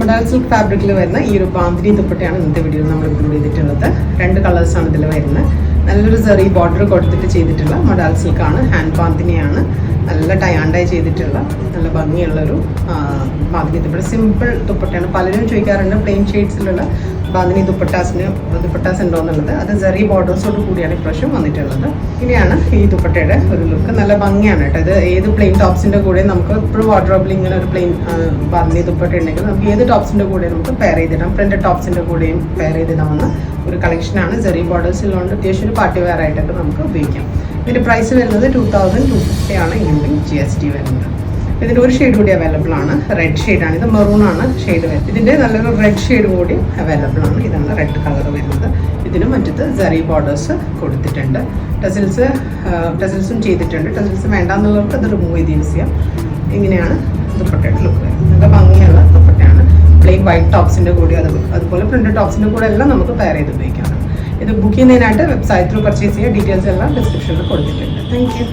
Modal silk ഫാബ്രിക്കിൽ വരുന്ന ഈ ഒരു ബാന്തിനി ദുപ്പട്ടയാണ് ഇന്നത്തെ വീഡിയോയിൽ നമ്മൾ ഇൻക്ലൂഡ് ചെയ്തിട്ടുള്ളത്. 2 കളേഴ്സാണ് ഇതിൽ വരുന്നത്. നല്ലൊരു സെറി ബോർഡർ കൊടുത്തിട്ട് ചെയ്തിട്ടുള്ള മൊഡാൾ സിൽക്കാണ്, ഹാൻഡ് ബാന്തിനിയാണ്. നല്ല ടയാണ്ടായി ചെയ്തിട്ടുള്ള നല്ല ഭംഗിയുള്ളൊരു ബാന്തിനി ദുപ്പട്ട. സിമ്പിൾ ദുപ്പട്ടയാണ്. പലരും ചോദിക്കാറുണ്ട് പ്ലെയിൻ ഷെയ്ഡ്സിലുള്ള ബാന്തിനി ദുപ്പട്ടാസ് ഉണ്ടോ എന്നുള്ളത്. അത് സെറി ബോർഡേഴ്സോട് കൂടിയാണ് ഇപ്രാവശ്യം വന്നിട്ടുള്ളത്. ഇങ്ങനെയാണ് ഈ ദുപ്പട്ടയുടെ ഒരു ലുക്ക്. നല്ല ഭംഗിയാണ് കേട്ടോ. ഇത് ഏത് പ്ലെയിൻ ടോപ്സിൻ്റെ കൂടെ നമുക്ക് എപ്പോഴും വാർഡ്രോബിൽ ഇങ്ങനെ ഒരു പ്ലെയിൻ ബാന്തിനി ദുപ്പട്ട ഉണ്ടെങ്കിൽ നമുക്ക് ഏത് ടോപ്സിൻ്റെ കൂടെ നമുക്ക് പെയർ ചെയ്തിടാം. പ്രിന്റഡ് ടോപ്സിൻ്റെ കൂടെയും പെയർ ചെയ്തിടാവുന്ന ഒരു കളക്ഷനാണ്. സെറി ബോർഡേഴ്സിലുണ്ട്. അത്യാവശ്യം ഒരു പാർട്ടി വെയർ ആയിട്ടൊക്കെ നമുക്ക് ഉപയോഗിക്കാം. ഇതിൻ്റെ പ്രൈസ് വരുന്നത് 2250 ആണ്, ഇൻക്ലൂഡിങ് GST വരുന്നത്. ഇതിൻ്റെ ഒരു ഷെയ്ഡ് കൂടി അവൈലബിൾ ആണ്. റെഡ് ഷെയ്ഡാണ്. ഇത് മെറൂൺ ആണ് ഷെയ്ഡ് വരുന്നത്. ഇതിൻ്റെ നല്ലൊരു റെഡ് ഷെയ്ഡ് കൂടി അവൈലബിൾ ആണ്. ഇതാണ് റെഡ് കളർ വരുന്നത്. ഇതിന് മറ്റത്ത് സെറി ബോർഡേഴ്സ് കൊടുത്തിട്ടുണ്ട്. ടെസിൽസും ചെയ്തിട്ടുണ്ട്. ടെസിൽസ് വേണ്ടാന്നുള്ളവർക്ക് അത് റിമൂവ് ചെയ്ത് യൂസ് ചെയ്യാം. ഇങ്ങനെയാണ് ദുപ്പട്ടയുടെ ലുക്ക് വരുന്നത്. നല്ല ഭംഗിയുള്ള ദുപ്പട്ടയാണ്. പ്ലെയിൻ വൈറ്റ് ടോപ്സിൻ്റെ കൂടി അതുപോലെ പ്രിന്റഡ് ടോപ്സിൻ്റെ കൂടെ എല്ലാം നമുക്ക് പെയർ ചെയ്ത് ഉപയോഗിക്കാം. ഇത് ബുക്ക് ചെയ്യുന്നതിനായിട്ട് വെബ്സൈറ്റ് ത്രൂ പർച്ചേസ് ചെയ്യുക. ഡീറ്റെയിൽസ് എല്ലാം ഡിസ്ക്രിപ്ഷനിൽ കൊടുത്തിട്ടുണ്ട്. Thank you.